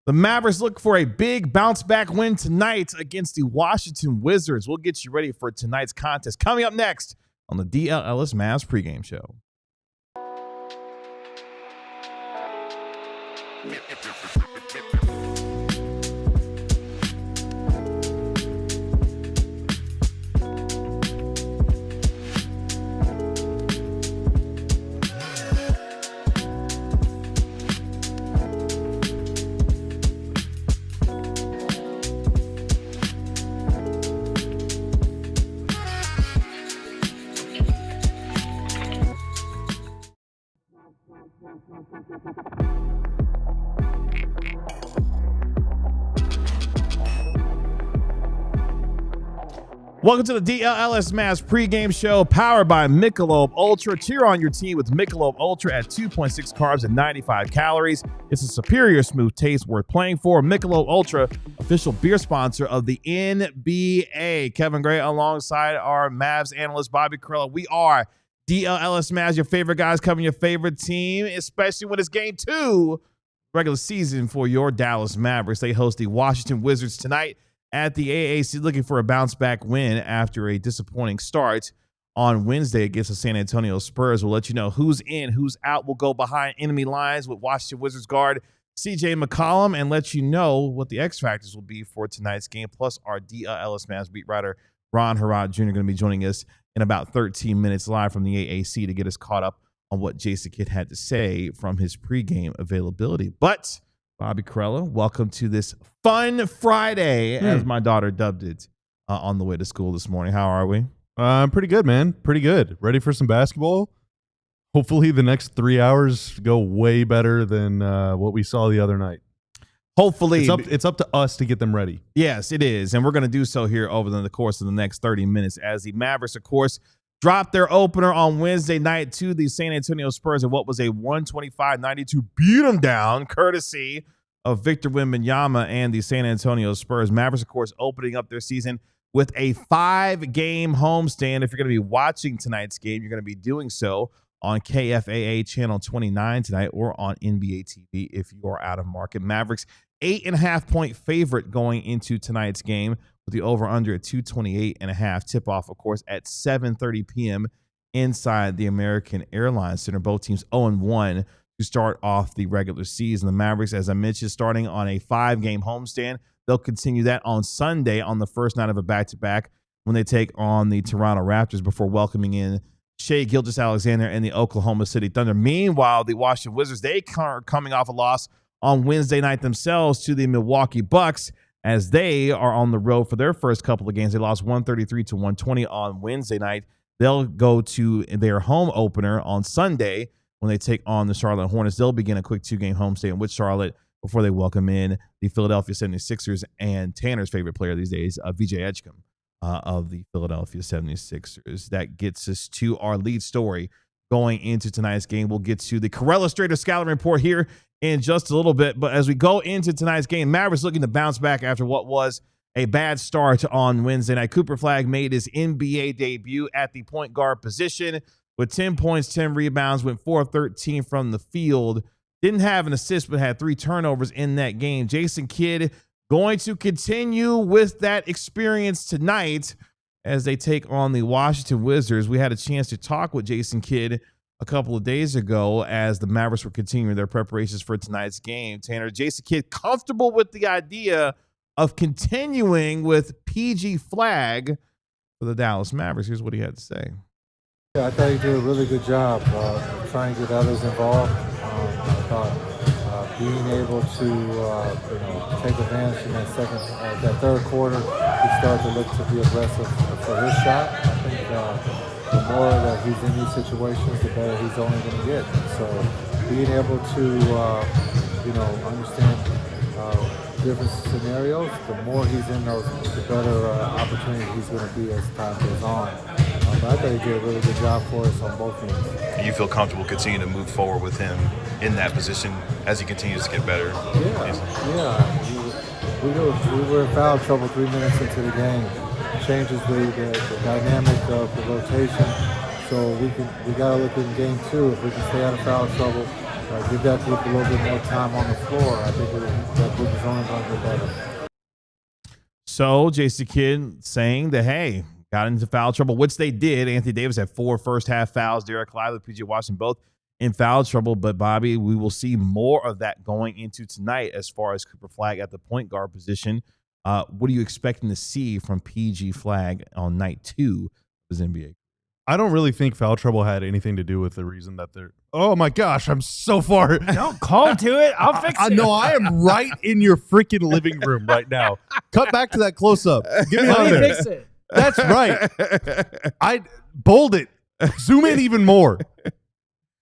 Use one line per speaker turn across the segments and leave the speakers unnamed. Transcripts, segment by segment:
The Mavericks look for a big bounce-back win tonight against the Washington Wizards. We'll get you ready for tonight's contest. Coming up next on the DLLS Mavs pregame show. Welcome to the DLLS Mavs pregame show powered by Michelob Ultra. Cheer on your team with Michelob Ultra at 2.6 carbs and 95 calories. It's a superior smooth taste worth playing for. Michelob Ultra, official beer sponsor of the NBA. Kevin Gray alongside our Mavs analyst Bobby Carrillo. We are DLLS Mavs, your favorite guys covering your favorite team, especially when it's game 2 regular season for your Dallas Mavericks. They host the Washington Wizards tonight at the AAC, looking for a bounce-back win after a disappointing start on Wednesday against the San Antonio Spurs. We'll let you know who's in, who's out. We'll go behind enemy lines with Washington Wizards guard CJ McCollum and let you know what the X factors will be for tonight's game. Plus, our DLLS Mavs beat writer Ron Harrod Jr. going to be joining us in about 13 minutes live from the AAC to get us caught up on what Jason Kidd had to say from his pregame availability. But Bobby Carrillo, welcome to this fun Friday, as my daughter dubbed it, on the way to school this morning. How are we?
I'm pretty good, man. Pretty good. Ready for some basketball? Hopefully the next 3 hours go way better than what we saw the other night.
Hopefully.
It's up to us to get them ready.
Yes, it is. And we're going to do so here over the course of the next 30 minutes as the Mavericks, of course, dropped their opener on Wednesday night to the San Antonio Spurs in what was a 125-92 beat them down, courtesy of Victor Wembanyama and the San Antonio Spurs. Mavericks, of course, opening up their season with a 5-game homestand. If you're going to be watching tonight's game, you're going to be doing so on KFAA Channel 29 tonight or on NBA TV if you are out of market. Mavericks, 8.5-point favorite going into tonight's game, with the over-under at 228.5. Tip-off, of course, at 7:30 p.m. inside the American Airlines Center. Both teams 0-1 to start off the regular season. The Mavericks, as I mentioned, starting on a 5-game homestand. They'll continue that on Sunday on the first night of a back-to-back when they take on the Toronto Raptors before welcoming in Shai Gilgeous-Alexander and the Oklahoma City Thunder. Meanwhile, the Washington Wizards, they are coming off a loss on Wednesday night themselves to the Milwaukee Bucks, as they are on the road for their first couple of games. They lost 133-120 on Wednesday night. They'll go to their home opener on Sunday when they take on the Charlotte Hornets. They'll begin a quick 2-game homestand with Charlotte before they welcome in the Philadelphia 76ers and Tanner's favorite player these days, VJ Edgecombe of the Philadelphia 76ers. That gets us to our lead story going into tonight's game. We'll get to the Carrillo Strader scouting report here in just a little bit. But as we go into tonight's game, Mavericks looking to bounce back after what was a bad start on Wednesday night. Cooper Flagg made his NBA debut at the point guard position with 10 points, 10 rebounds, went 4-13 from the field. Didn't have an assist, but had 3 turnovers in that game. Jason Kidd going to continue with that experience tonight as they take on the Washington Wizards. We had a chance to talk with Jason Kidd a couple of days ago as the Mavericks were continuing their preparations for tonight's game. Tanner, Jason Kidd comfortable with the idea of continuing with PG Flagg for the Dallas Mavericks. Here's what he had to say.
Yeah, I thought he did a really good job trying to get others involved. I thought being able to take advantage in that third quarter, he started to look to be aggressive for his shot. I think the more that he's in these situations, the better he's only going to get. So being able to understand different scenarios, the more he's in those, the better opportunity he's going to be as time goes on. But I think he did a really good job for us on both ends.
And you feel comfortable continuing to move forward with him in that position as he continues to get better?
Yeah. We were in foul trouble 3 minutes into the game. Changes the dynamic of the rotation. So we got to look in game 2. If we can stay out of foul trouble, give that group a little bit more time on the floor, I think that group is only going to get better.
So JC Kidd saying that, hey, got into foul trouble, which they did. Anthony Davis had 4 first-half fouls. Derek Lively, PJ Washington, both in foul trouble. But, Bobby, we will see more of that going into tonight as far as Cooper Flagg at the point guard position. What are you expecting to see from PG Flagg on night 2 of his NBA?
I don't really think foul trouble had anything to do with the reason that they're. Oh my gosh, I'm so far.
Don't call to it. I'll fix it.
No, I am right in your freaking living room right now. Cut back to that close up. Get me
Let
on
me
there.
fix it.
That's right. I bold it. Zoom in even more.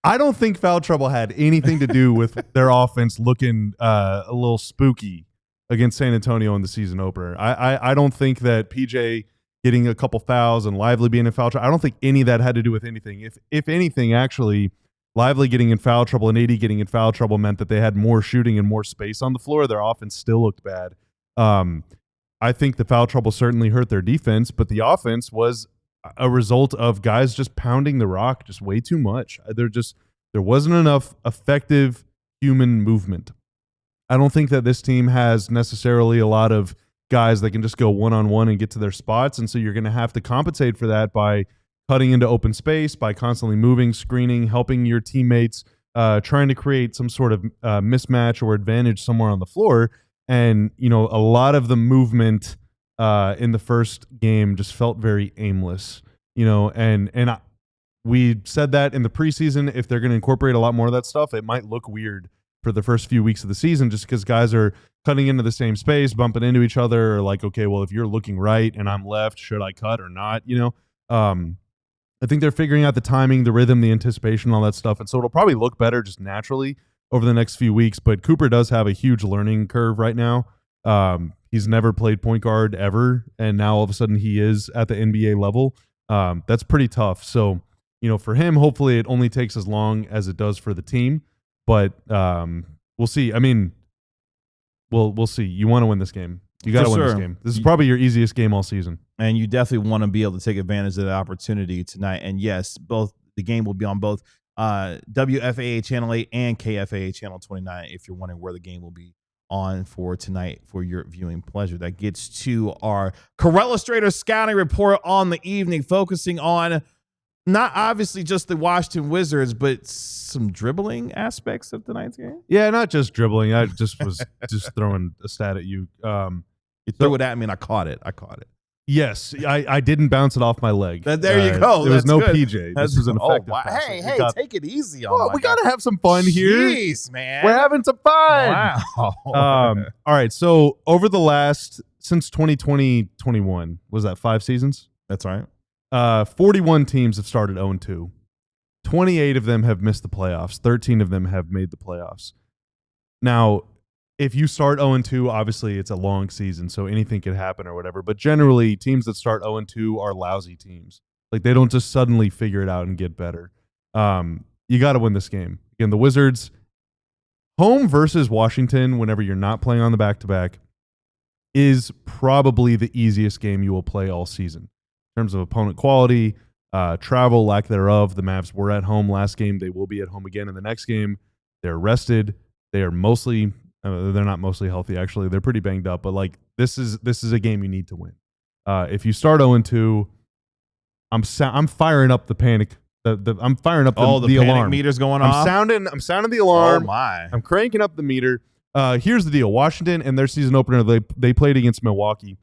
I don't think foul trouble had anything to do with their offense looking a little spooky against San Antonio in the season opener. I don't think that PJ getting a couple fouls and Lively being in foul trouble, I don't think any of that had to do with anything. If anything, actually, Lively getting in foul trouble and AD getting in foul trouble meant that they had more shooting and more space on the floor. Their offense still looked bad. I think the foul trouble certainly hurt their defense, but the offense was a result of guys just pounding the rock just way too much. There wasn't enough effective human movement. I don't think that this team has necessarily a lot of guys that can just go one-on-one and get to their spots, and so you're going to have to compensate for that by cutting into open space, by constantly moving, screening, helping your teammates, trying to create some sort of mismatch or advantage somewhere on the floor. And, a lot of the movement in the first game just felt very aimless, we said that in the preseason, if they're going to incorporate a lot more of that stuff, it might look weird for the first few weeks of the season, just because guys are cutting into the same space, bumping into each other, or like, okay, well, if you're looking right and I'm left, should I cut or not? I think they're figuring out the timing, the rhythm, the anticipation, all that stuff. And so it'll probably look better just naturally over the next few weeks. But Cooper does have a huge learning curve right now. He's never played point guard ever. And now all of a sudden he is at the NBA level. That's pretty tough. So, for him, hopefully it only takes as long as it does for the team. But we'll see. I mean, we'll see. You want to win this game. You got to win this game. This is probably your easiest game all season.
And you definitely want to be able to take advantage of that opportunity tonight. And yes, the game will be on both WFAA Channel 8 and KFAA Channel 29 if you're wondering where the game will be on for tonight for your viewing pleasure. That gets to our Corellustrator scouting report on the evening, focusing on not obviously just the Washington Wizards, but some dribbling aspects of tonight's game.
Yeah, not just dribbling. I just was just throwing a stat at you.
You threw it at me and I caught it.
Yes, I didn't bounce it off my leg.
There you go.
There was no
good.
PJ. This was an effective pass.
Hey, take it easy on
we got to have some fun here.
Jeez, man.
We're having some fun.
Wow.
All right, so over the since 2020-21, was that 5 seasons?
That's right.
41 teams have started 0-2. 28 of them have missed the playoffs. 13 of them have made the playoffs. Now, if you start 0-2, obviously it's a long season, so anything could happen or whatever. But generally, teams that start 0-2 are lousy teams. Like, they don't just suddenly figure it out and get better. You got to win this game. Again, the Wizards, home versus Washington, whenever you're not playing on the back-to-back, is probably the easiest game you will play all season. In terms of opponent quality, travel, lack thereof, the Mavs were at home last game. They will be at home again in the next game. They're rested. They are mostly... they're not mostly healthy, actually. They're pretty banged up, but like this is a game you need to win. If you start 0-2, I'm firing up the panic. I'm firing up the
panic
alarm
meter's going off.
I'm sounding the alarm.
Oh my!
I'm cranking up the meter. Here's the deal: Washington and their season opener, they played against Milwaukee.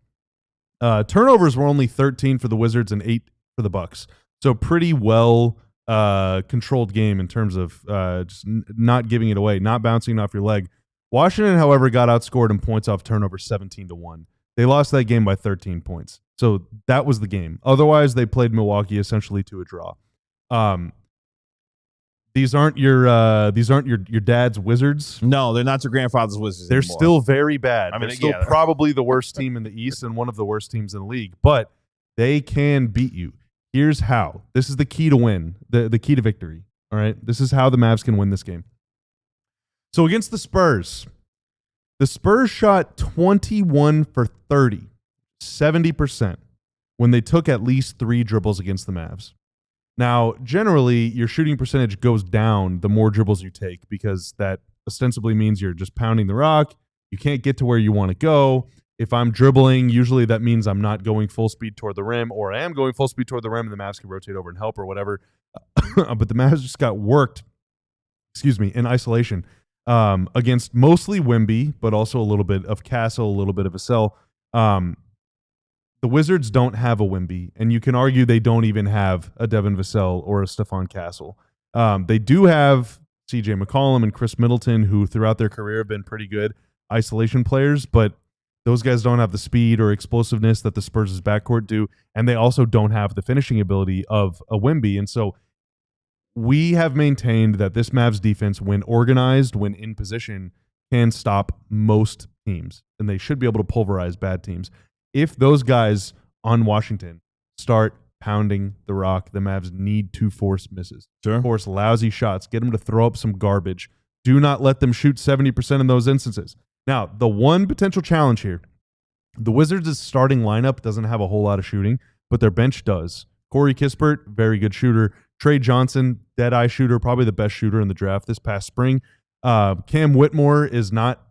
Turnovers were only 13 for the Wizards and 8 for the Bucks. So pretty well controlled game in terms of just not giving it away, not bouncing off your leg. Washington, however, got outscored in points off turnover 17-1. They lost that game by 13 points. So that was the game. Otherwise, they played Milwaukee essentially to a draw. These aren't your dad's Wizards.
No, they're not your grandfather's Wizards.
They're
anymore.
still very bad.
I mean,
they're still probably the worst team in the East and one of the worst teams in the league. But they can beat you. Here's how. This is the key to win. The key to victory. All right. This is how the Mavs can win this game. So against the Spurs shot 21 for 30, 70%, when they took at least 3 dribbles against the Mavs. Now, generally, your shooting percentage goes down the more dribbles you take because that ostensibly means you're just pounding the rock. You can't get to where you want to go. If I'm dribbling, usually that means I'm not going full speed toward the rim, or I am going full speed toward the rim and the Mavs can rotate over and help or whatever. But the Mavs just got worked, in isolation against mostly Wemby, but also a little bit of Castle, a little bit of Vassell. The Wizards don't have a Wemby, and you can argue they don't even have a Devin Vassell or a Stephon Castle. They do have CJ McCollum and Chris Middleton, who throughout their career have been pretty good isolation players, but those guys don't have the speed or explosiveness that the Spurs' backcourt do, and they also don't have the finishing ability of a Wemby. And so we have maintained that this Mavs defense, when organized, when in position, can stop most teams, and they should be able to pulverize bad teams. If those guys on Washington start pounding the rock, the Mavs need to force misses, force lousy shots, get them to throw up some garbage. Do not let them shoot 70% in those instances. Now, the one potential challenge here, the Wizards' starting lineup doesn't have a whole lot of shooting, but their bench does. Corey Kispert, very good shooter. Trey Johnson, dead-eye shooter, probably the best shooter in the draft this past spring. Cam Whitmore is not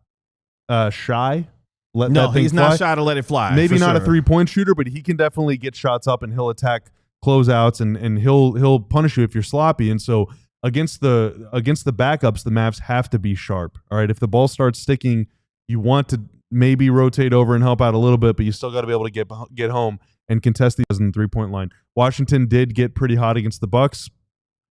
shy.
He's not shy to let it fly.
Maybe not a three-point shooter, but he can definitely get shots up and he'll attack closeouts and he'll punish you if you're sloppy. And so against the backups, the Mavs have to be sharp. All right, if the ball starts sticking, you want to maybe rotate over and help out a little bit, but you still got to be able to get home and contest these in the three-point line. Washington did get pretty hot against the Bucks.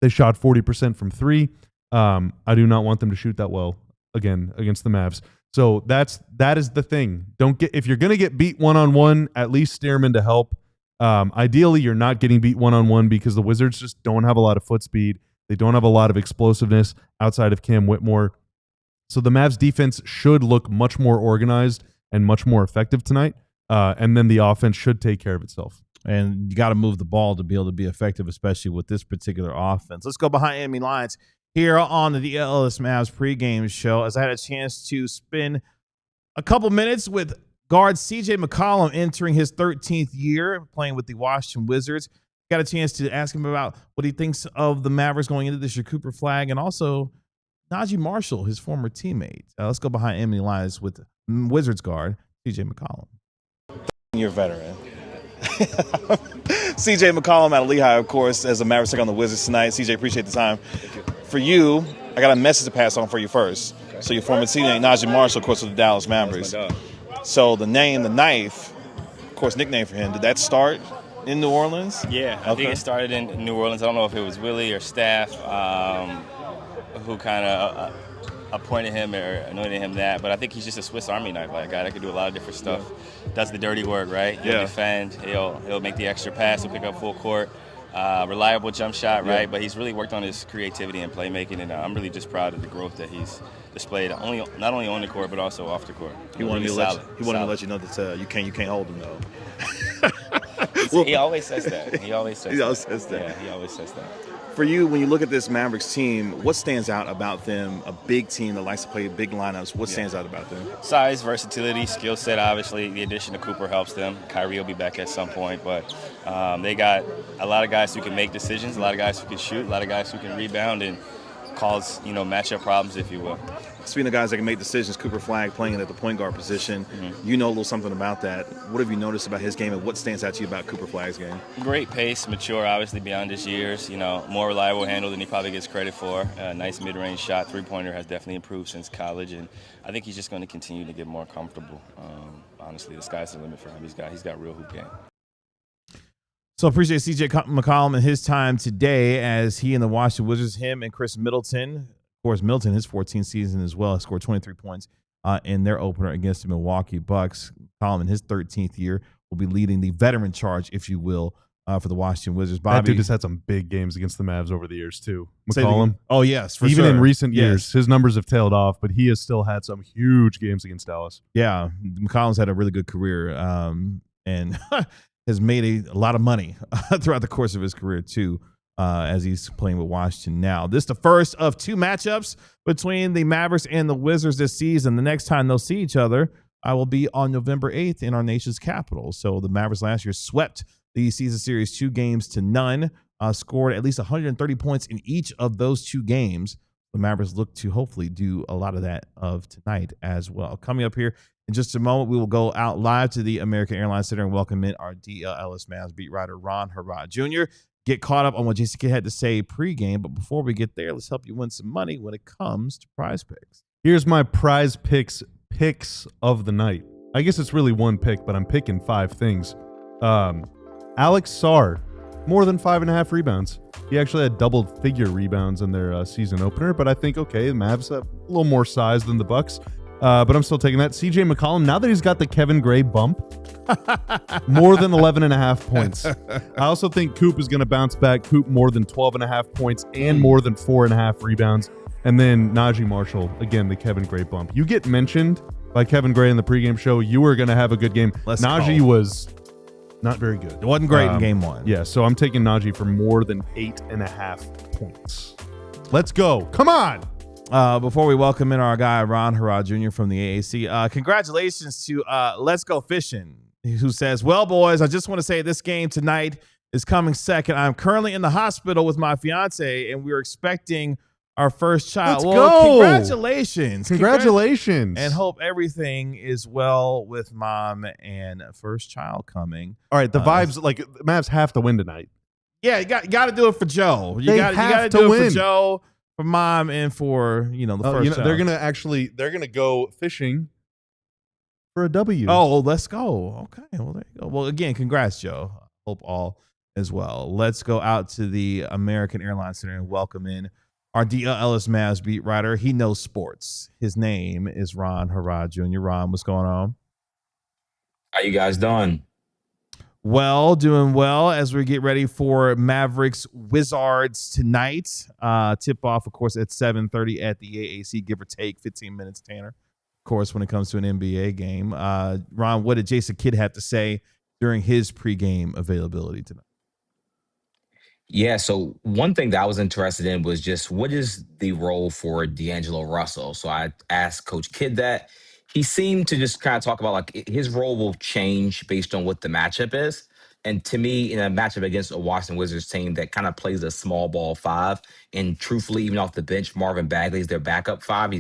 They shot 40% from three. I do not want them to shoot that well again against the Mavs. So that is the thing. If you're going to get beat one-on-one, at least steer them into help. Ideally, you're not getting beat one-on-one because the Wizards just don't have a lot of foot speed. They don't have a lot of explosiveness outside of Cam Whitmore. So the Mavs defense should look much more organized and much more effective tonight. And then the offense should take care of itself.
And you got to move the ball to be able to be effective, especially with this particular offense. Let's go behind enemy lines here on the DLLS Mavs pregame show, as I had a chance to spend a couple minutes with guard CJ McCollum entering his 13th year playing with the Washington Wizards. Got a chance to ask him about what he thinks of the Mavericks going into this year, Cooper Flagg, and also Najee Marshall, his former teammate. Let's go behind enemy lines with Wizards guard CJ McCollum.
You're a veteran. CJ McCollum out of Lehigh, of course, as a Mavericks take on the Wizards tonight. CJ, appreciate the time. For you, I got a message to pass on for you first. Okay. So your former teammate, Najee Marshall, of course, with the Dallas Mavericks. So the name, the knife, of course, nickname for him, did that start in New Orleans?
Yeah, I think it started in New Orleans. I don't know if it was Willie or staff who kind of appointed him or anointed him that, but I think he's just a Swiss Army knife, like a guy that can do a lot of different stuff. Does the dirty work, right? He'll defend, he'll make the extra pass, he'll pick up full court. Reliable jump shot, right? But he's really worked on his creativity and playmaking, and I'm really just proud of the growth that he's displayed, not only on the court but also off the court.
He wanted to let you know that you can't hold him though.
He always says that. He always says that. Yeah, he always says that.
For you, when you look at this Mavericks team, what stands out about them? A big team that likes to play big lineups. What stands out about them?
Size, versatility, skill set, obviously. The addition of Cooper helps them. Kyrie will be back at some point, but they got a lot of guys who can make decisions, a lot of guys who can shoot, a lot of guys who can rebound and cause, matchup problems, if you will.
Speaking of guys that can make decisions, Cooper Flagg playing at the point guard position, you know a little something about that. What have you noticed about his game, and what stands out to you about Cooper Flagg's game?
Great pace, mature, obviously, beyond his years. More reliable handle than he probably gets credit for. Nice mid-range shot. Three-pointer has definitely improved since college, and I think he's just going to continue to get more comfortable. Honestly, the sky's the limit for him. He's got real hoop game.
So appreciate CJ McCollum and his time today as he and the Washington Wizards, him and Chris Middleton. Of course, Middleton, his 14th season as well, scored 23 points in their opener against the Milwaukee Bucks. McCollum in his 13th year will be leading the veteran charge, if you will, for the Washington Wizards. Bobby,
that dude has had some big games against the Mavs over the years, too. McCollum.
Oh, yes, for
Even
sure.
in recent years, his numbers have tailed off, but he has still had some huge games against Dallas.
Yeah, McCollum's had a really good career and has made a lot of money throughout the course of his career, too, as he's playing with Washington now. This is the first of two matchups between the Mavericks and the Wizards this season. The next time they'll see each other will be on November 8th in our nation's capital. So the Mavericks last year swept the season series 2-0. scored at least 130 points in each of those 2 games. The Mavericks look to hopefully do a lot of that of tonight as well. Coming up here in just a moment, we will go out live to the American Airlines Center and welcome in our DLLS Mavs beat writer, Ron Harrod Jr. Get caught up on what Jason Kidd had to say pregame. But before we get there, let's help you win some money when it comes to prize picks.
Here's my prize picks of the night. I guess it's really one pick, but I'm picking 5 things. Alex Sarr, more than 5.5 rebounds. He actually had double-figure rebounds in their season opener, but I think, okay, the Mavs have a little more size than the Bucks, but I'm still taking that. CJ McCollum, now that he's got the Kevin Gray bump, more than 11.5 points. I also think Coop is going to bounce back. Coop more than 12.5 points and more than 4.5 rebounds. And then Najee Marshall, again, the Kevin Gray bump. You get mentioned by Kevin Gray in the pregame show, you were going to have a good game. Najee was not very good.
It wasn't great in game 1.
Yeah, so I'm taking Najee for more than 8.5 points. Let's go. Come on.
Before we welcome in our guy, Ron Harrod Jr. from the AAC, congratulations to Let's Go Fishing, who says, well, boys, I just want to say this game tonight is coming second. I'm currently in the hospital with my fiance, and we're expecting our first child.
Let's go.
Congratulations.
And
hope everything is well with mom and first child coming.
All right, the vibes, like, the Mavs have to win tonight.
Yeah, you got to do it for Joe. You got to do it for Joe, for mom, and for, the first child.
They're going to go fishing for a W.
Oh, let's go. Okay, well, there you go. Well, again, congrats, Joe. Hope all as well. Let's go out to the American Airlines Center and welcome in our DLLS Mavs beat writer. He knows sports. His name is Ron Harrod Jr. Ron, what's going on?
How you guys doing?
Well, doing well as we get ready for Mavericks Wizards tonight. Tip off, of course, at 7:30 at the AAC, give or take 15 minutes, Tanner. Of course, when it comes to an NBA game. Ron, what did Jason Kidd have to say during his pregame availability tonight?
Yeah, so one thing that I was interested in was just what is the role for D'Angelo Russell? So I asked Coach Kidd that. He seemed to just kind of talk about like his role will change based on what the matchup is. And to me, in a matchup against a Washington Wizards team that kind of plays a small ball 5, and truthfully, even off the bench, Marvin Bagley is their backup 5.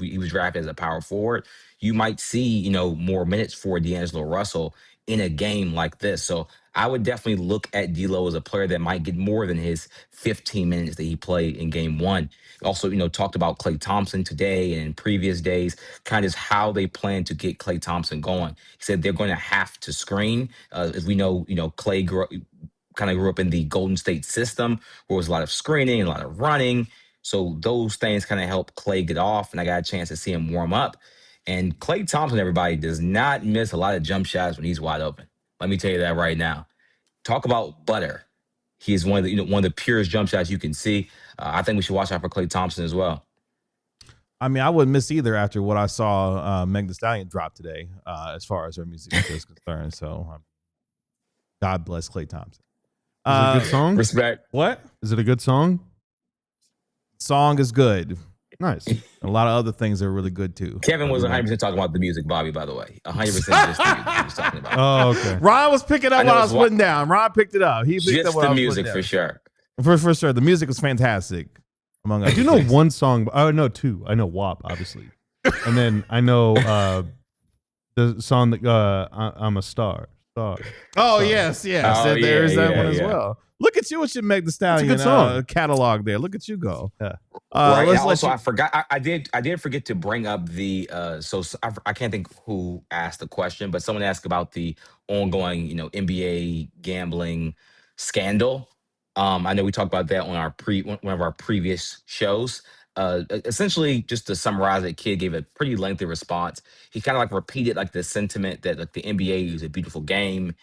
He was drafted as a power forward. You might see, more minutes for D'Angelo Russell in a game like this. So I would definitely look at D'Lo as a player that might get more than his 15 minutes that he played in game 1. Also, talked about Klay Thompson today and in previous days, kind of how they plan to get Klay Thompson going. He said they're going to have to screen. As we know, Klay kind of grew up in the Golden State system where it was a lot of screening and a lot of running. So those things kind of help Klay get off, and I got a chance to see him warm up. And Klay Thompson, everybody, does not miss a lot of jump shots when he's wide open. Let me tell you that right now. Talk about butter. He is one of the purest jump shots you can see. I think we should watch out for Klay Thompson as well.
I mean, I wouldn't miss either after what I saw Meg Thee Stallion drop today, as far as her music is concerned. So, God bless Klay Thompson.
Is it a good song?
Respect.
What?
Is it a good song?
Song is good.
Nice.
A lot of other things are really good too.
Kevin was 100% talking about the music, Bobby, by the way. 100% just the music he was talking about.
Oh, okay.
Ron was picking up what I was putting down. Ron picked it up. He picked
just
up what I
the
was
music
putting
for
down.
sure.
For sure. The music was fantastic. Among other
I do know
things.
one song. I know 2. I know WAP, obviously. And then I know the song that I'm a Star.
Oh,
Sorry.
yes.
Oh,
There's that
yeah,
one as
yeah.
well. Look at you with your Meg Thee Stallion
good song.
catalog there. Look at you go.
Yeah.
Right.
Let's
Also,
let
I forgot. I did forget to bring up the. So I can't think who asked the question, but someone asked about the ongoing, NBA gambling scandal. I know we talked about that on our one of our previous shows. Essentially, just to summarize it, Kid gave a pretty lengthy response. He kind of like repeated like the sentiment that like the NBA is a beautiful game,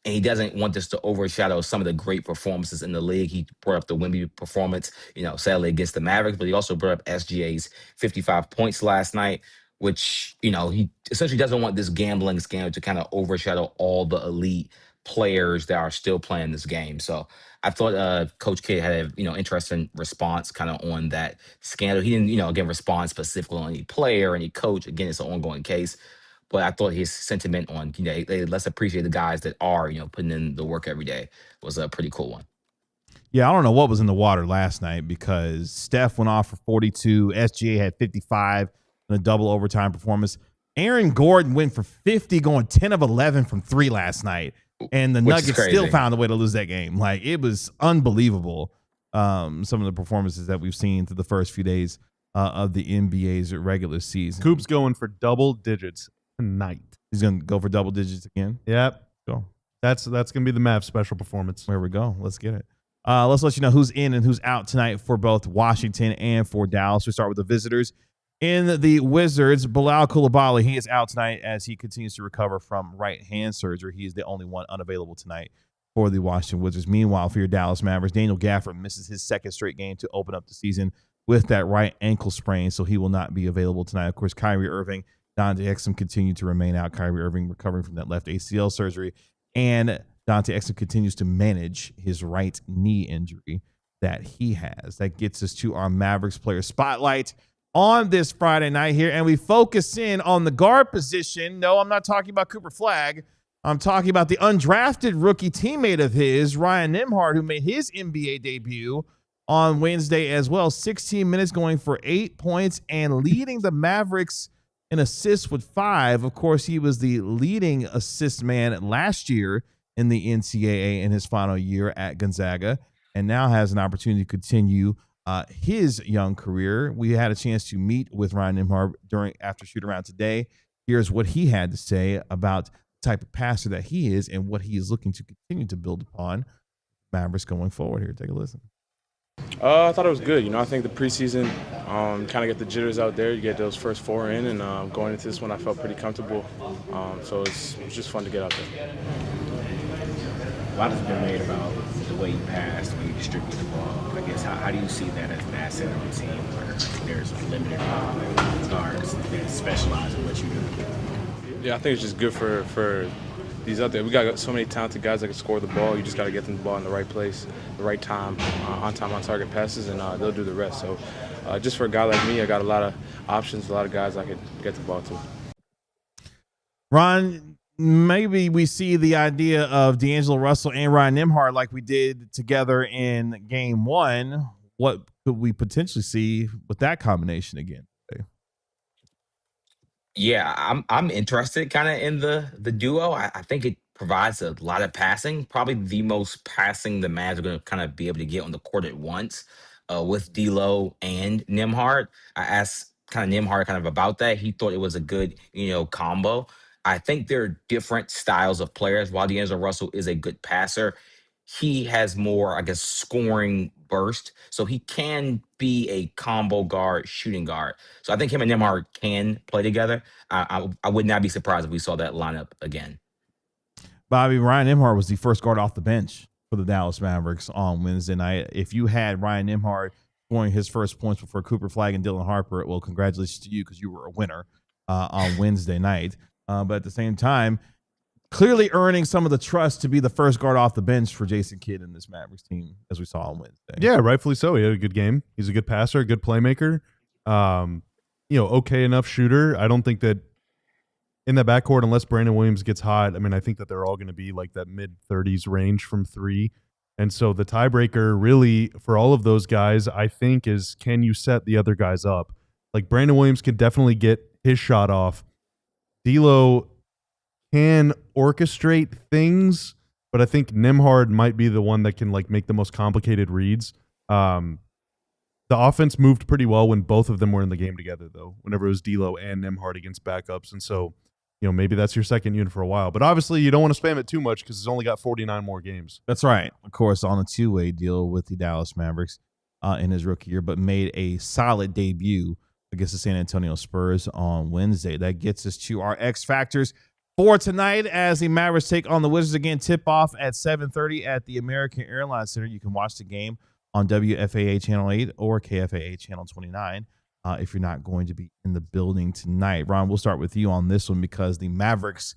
and he doesn't want this to overshadow some of the great performances in the league. He brought up the Wemby performance, sadly against the Mavericks, but he also brought up SGA's 55 points last night, which, he essentially doesn't want this gambling scandal to kind of overshadow all the elite players that are still playing this game. So I thought Coach Kidd had a, interesting response kind of on that scandal. He didn't, again, respond specifically on any player, any coach. Again, it's an ongoing case. But I thought his sentiment on, let's appreciate the guys that are, putting in the work every day was a pretty cool one.
Yeah, I don't know what was in the water last night because Steph went off for 42. SGA had 55 in a double overtime performance. Aaron Gordon went for 50, going 10 of 11 from 3 last night. And the Nuggets still found a way to lose that game. Like, it was unbelievable, some of the performances that we've seen through the first few days of the NBA's regular season.
Coop's going for double digits tonight.
He's going to go for double digits again?
Yep.
Go.
That's going to be the Mavs special performance.
There we go. Let's get it. Let's let you know who's in and who's out tonight for both Washington and for Dallas. We start with the visitors. In the Wizards, Bilal Coulibaly, he is out tonight as he continues to recover from right hand surgery. He is the only one unavailable tonight for the Washington Wizards. Meanwhile, for your Dallas Mavericks, Daniel Gafford misses his second straight game to open up the season with that right ankle sprain, so he will not be available tonight. Of course, Kyrie Irving, Dante Exum continue to remain out. Kyrie Irving recovering from that left ACL surgery, and Dante Exum continues to manage his right knee injury that he has. That gets us to our Mavericks player spotlight on this Friday night here, and we focus in on the guard position. No, I'm not talking about Cooper Flagg. I'm talking about the undrafted rookie teammate of his, Ryan Nembhard, who made his NBA debut on Wednesday as well. 16 minutes, going for 8 points and leading the Mavericks in assists with 5. Of course, he was the leading assist man last year in the NCAA in his final year at Gonzaga, and now has an opportunity to continue his young career. We had a chance to meet with Ryan Nembhard after shoot around today. Here's what he had to say about the type of passer that he is and what he is looking to continue to build upon Mavericks going forward. Here, take a listen.
I thought it was good. I think the preseason, kind of get the jitters out there. You get those first 4 in, and going into this one, I felt pretty comfortable. So it was just fun to get out there.
A lot has been made about the way you pass, the way you distribute the ball. I guess how do you see that as an asset on the team where there's a limited guards that specialize in what you do?
Yeah, I think it's just good for these out there. We got so many talented guys that can score the ball. You just got to get them the ball in the right place, the right time, on target passes, and they'll do the rest. So just for a guy like me, I got a lot of options, a lot of guys I can get the ball to.
Ron, maybe we see the idea of D'Angelo Russell and Ryan Nembhard like we did together in game 1. What could we potentially see with that combination again?
Yeah, I'm interested kind of in the duo. I think it provides a lot of passing, probably the most passing the Mavs are going to kind of be able to get on the court at once with D'Lo and Nembhard. I asked kind of Nembhard kind of about that. He thought it was a good, combo. I think they're different styles of players. While D'Angelo Russell is a good passer, he has more, I guess, scoring burst. So he can be a combo guard, shooting guard. So I think him and Nembhard can play together. I would not be surprised if we saw that lineup again.
Bobby, Ryan Nembhard was the first guard off the bench for the Dallas Mavericks on Wednesday night. If you had Ryan Nembhard scoring his first points before Cooper Flagg and Dylan Harper, well, congratulations to you because you were a winner on Wednesday night. But at the same time, clearly earning some of the trust to be the first guard off the bench for Jason Kidd and this Mavericks team, as we saw on Wednesday.
Yeah, rightfully so. He had a good game. He's a good passer, a good playmaker. Okay enough shooter. I don't think that in that backcourt, unless Brandon Williams gets hot, I think that they're all going to be like that mid-30s range from 3. And so the tiebreaker really for all of those guys, I think, is can you set the other guys up? Like Brandon Williams can definitely get his shot off. D'Lo can orchestrate things, but I think Nembhard might be the one that can make the most complicated reads. The offense moved pretty well when both of them were in the game together, though, whenever it was D'Lo and Nembhard against backups. And so, maybe that's your second unit for a while. But obviously, you don't want to spam it too much because it's only got 49 more games.
That's right. Of course, on a 2-way deal with the Dallas Mavericks in his rookie year, but made a solid debut against the San Antonio Spurs on Wednesday. That gets us to our X Factors for tonight as the Mavericks take on the Wizards again. Tip-off at 7:30 at the American Airlines Center. You can watch the game on WFAA Channel 8 or KFAA Channel 29 if you're not going to be in the building tonight. Ron, we'll start with you on this one because the Mavericks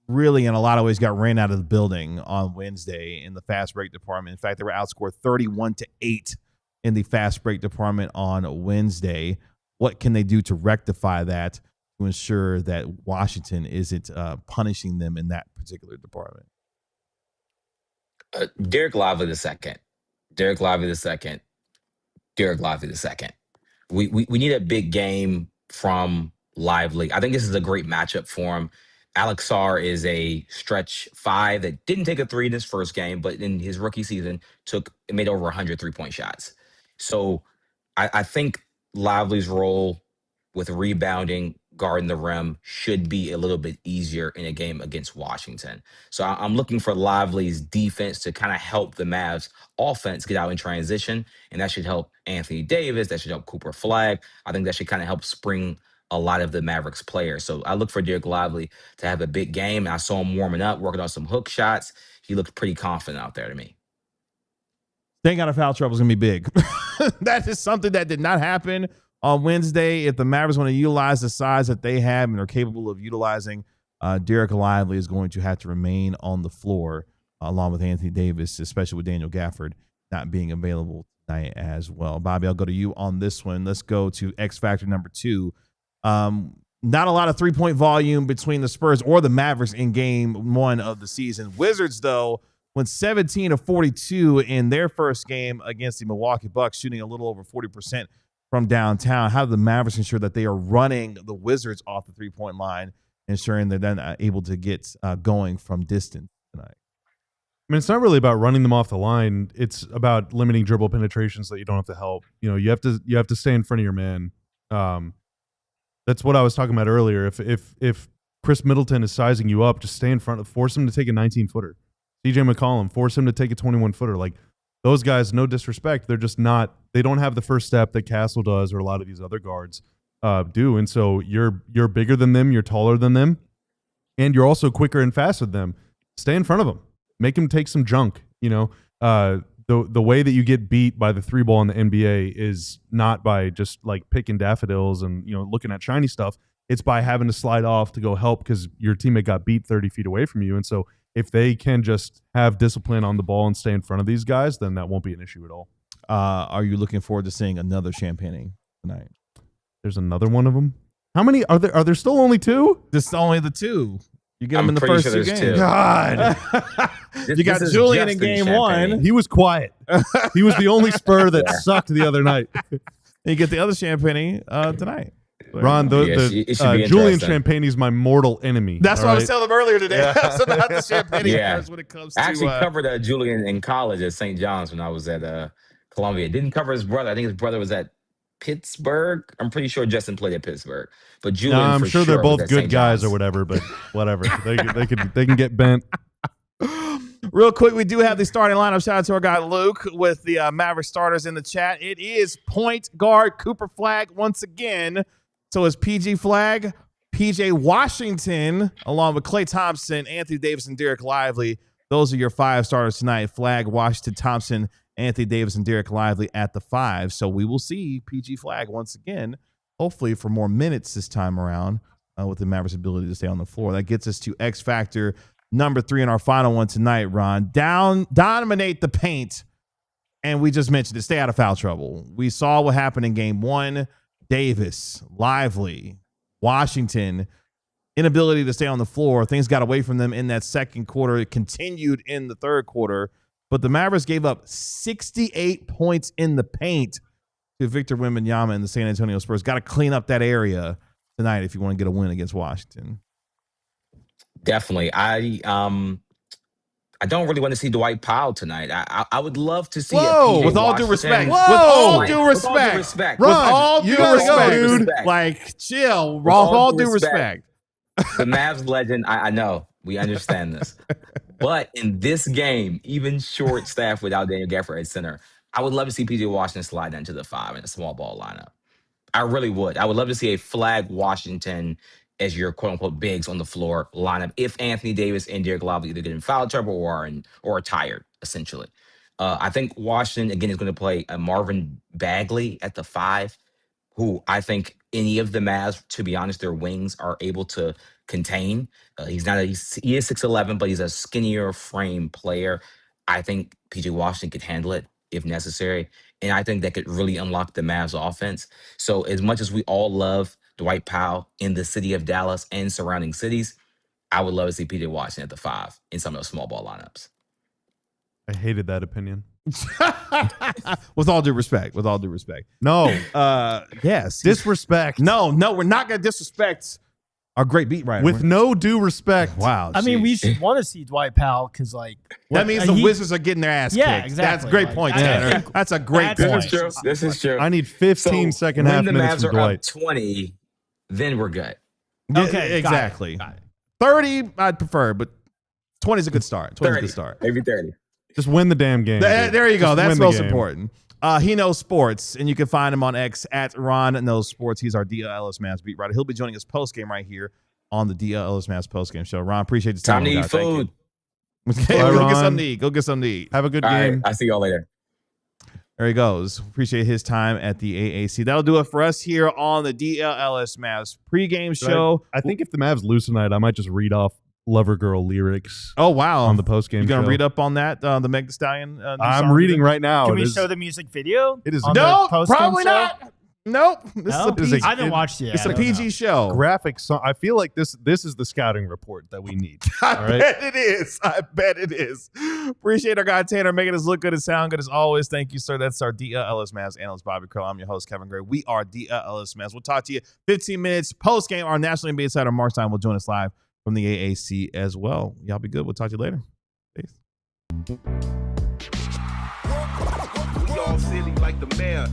really, in a lot of ways, got ran out of the building on Wednesday in the fast break department. In fact, they were outscored 31-8 in the fast break department on Wednesday. What can they do to rectify that to ensure that Washington isn't punishing them in that particular department?
Derek Lively the second. Derek Lively the second. Derek Lively the second. We need a big game from Lively. I think this is a great matchup for him. Alex Sarr is a stretch five that didn't take a three in his first game, but in his rookie season made over 100 3-point shots. So I think Lively's role with rebounding, guarding the rim should be a little bit easier in a game against Washington. So I'm looking for Lively's defense to kind of help the Mavs offense get out in transition, and that should help Anthony Davis. That should help Cooper Flagg. I think that should kind of help spring a lot of the Mavericks players. So I look for Derek Lively to have a big game. I saw him warming up, working on some hook shots. He looked pretty confident out there to me.
Staying out of foul trouble is going to be big. That is something that did not happen on Wednesday. If the Mavericks want to utilize the size that they have and are capable of utilizing, Derek Lively is going to have to remain on the floor along with Anthony Davis, especially with Daniel Gafford not being available tonight as well. Bobby, I'll go to you on this one. Let's go to X Factor number 2. Not a lot of three-point volume between the Spurs or the Mavericks in game 1 of the season. Wizards, though, went 17 of 42 in their first game against the Milwaukee Bucks, shooting a little over 40% from downtown. How do the Mavericks ensure that they are running the Wizards off the three-point line, ensuring they're then able to get going from distance tonight?
I mean, it's not really about running them off the line. It's about limiting dribble penetrations so that you don't have to help. You know, you have to stay in front of your man. That's what I was talking about earlier. If Chris Middleton is sizing you up, just stay in front. Force him to take a 19-footer. CJ McCollum, force him to take a 21-footer. Like, those guys, no disrespect, they're just not. They don't have the first step that Castle does or a lot of these other guards do. And so you're bigger than them, you're taller than them, and you're also quicker and faster than them. Stay in front of them. Make them take some junk. You know, the way that you get beat by the three ball in the NBA is not by just like picking daffodils and, you know, looking at shiny stuff. It's by having to slide off to go help because your teammate got beat 30 feet away from you. And so if they can just have discipline on the ball and stay in front of these guys, then that won't be an issue at all.
Are you looking forward to seeing another Champagning tonight?
There's another one of them. How many are there? Are there still only 2?
This is only the 2. You get them in the first 2 games.
2.
God.
You got Julian in game 1.
He was quiet. He was the only Spur that sucked the other night.
You get the other Champagning tonight.
Ron, Julian Champagne is my mortal enemy.
That's what I was telling him earlier today. So not the Champagne when it comes to.
I actually covered Julian in college at St. John's when I was at Columbia. Didn't cover his brother. I think his brother was at Pittsburgh. I'm pretty sure Justin played at Pittsburgh. But Julian,
I'm sure they're both good guys or whatever. But whatever, they can get bent.
Real quick, we do have the starting lineup. Shout out to our guy Luke with the Maverick starters in the chat. It is point guard Cooper Flagg once again. So it's PG Flagg, PJ Washington, along with Klay Thompson, Anthony Davis, and Derek Lively. Those are your 5 starters tonight. Flagg, Washington, Thompson, Anthony Davis, and Derek Lively at the 5. So we will see PG Flagg once again, hopefully for more minutes this time around with the Mavericks' ability to stay on the floor. That gets us to X Factor number 3 in our final one tonight, Ron. Dominate the paint. And we just mentioned it. Stay out of foul trouble. We saw what happened in game 1. Davis, Lively, Washington, inability to stay on the floor. Things got away from them in that second quarter. It continued in the third quarter. But the Mavericks gave up 68 points in the paint to Victor Wembanyama and the San Antonio Spurs. Got to clean up that area tonight if you want to get a win against Washington.
Definitely. I don't really want to see Dwight Powell tonight. I would love to see
with all due respect. With all due respect. With all due respect, dude. Like, chill. With all due respect.
The Mavs legend, I know. We understand this. But in this game, even short staff without Daniel Gafford at center, I would love to see PJ Washington slide down to the 5 in a small ball lineup. I really would. I would love to see a Flagg Washington as your quote-unquote bigs on the floor lineup if Anthony Davis and Derek Lively either get in foul trouble or are tired, essentially. I think Washington, again, is going to play a Marvin Bagley at the 5, who I think any of the Mavs, to be honest, their wings are able to contain. He is 6'11", but he's a skinnier frame player. I think PJ Washington could handle it if necessary. And I think that could really unlock the Mavs offense. So as much as we all love Dwight Powell in the city of Dallas and surrounding cities, I would love to see PJ Washington at the 5 in some of those small ball lineups.
I hated that opinion.
With all due respect.
No.
Yes.
Disrespect.
No, we're not going to disrespect our great beat writer.
With no due respect.
Wow.
I mean,
geez.
we should want to see Dwight Powell because, like,
that means the Wizards are getting their ass kicked.
Yeah, exactly.
That's a great point, Tanner. That's a great point.
This is true.
I need 15 second half
when
minutes
the
from
Mavs are
Dwight.
up 20, then we're good.
Okay,
exactly.
Got it.
30, I'd prefer, but 20 is a good start. 20 is a good start.
Maybe 30.
Just win the damn game.
There you go.
Just
That's
win the
most
game.
important. He knows sports, and you can find him on X at Ron Knows Sports. He's our DLLS Mavs beat writer. He'll be joining us post game right here on the DLLS Mavs post game show. Ron, appreciate the time.
Time to eat food.
Go get something to eat. Go get something to eat.
Have a good
All
game.
right, I'll see y'all later.
There he goes. Appreciate his time at the AAC. That'll do it for us here on the DLLS Mavs pregame show.
I think if the Mavs lose tonight, I might just read off Lover Girl lyrics.
Oh, wow.
On the post game.
You gonna
show.
read up on that? The Meg Thee Stallion. New
I'm
song
reading
today?
right now.
Can we
It is-
show the music video?
It is
on
No,
the post-game
probably
show?
not. Nope. This
No?
is a PG.
I haven't watched it yet.
It's
I
a
don't
PG
know.
show.
graphic song. I feel like this is the scouting report that we need.
I
All right.
bet it is. I bet it is. Appreciate our guy Tanner making us look good and sound good as always. Thank you, sir. That's our DLLS Mavs analyst Bobby Curl. I'm your host Kevin Gray. We are DLLS Mavs. We'll talk to you 15 minutes post game. Our national NBA insider Mark Stein will join us live from the AAC as well. Y'all be good. We'll talk to you later. Peace.
We all silly like the mayor.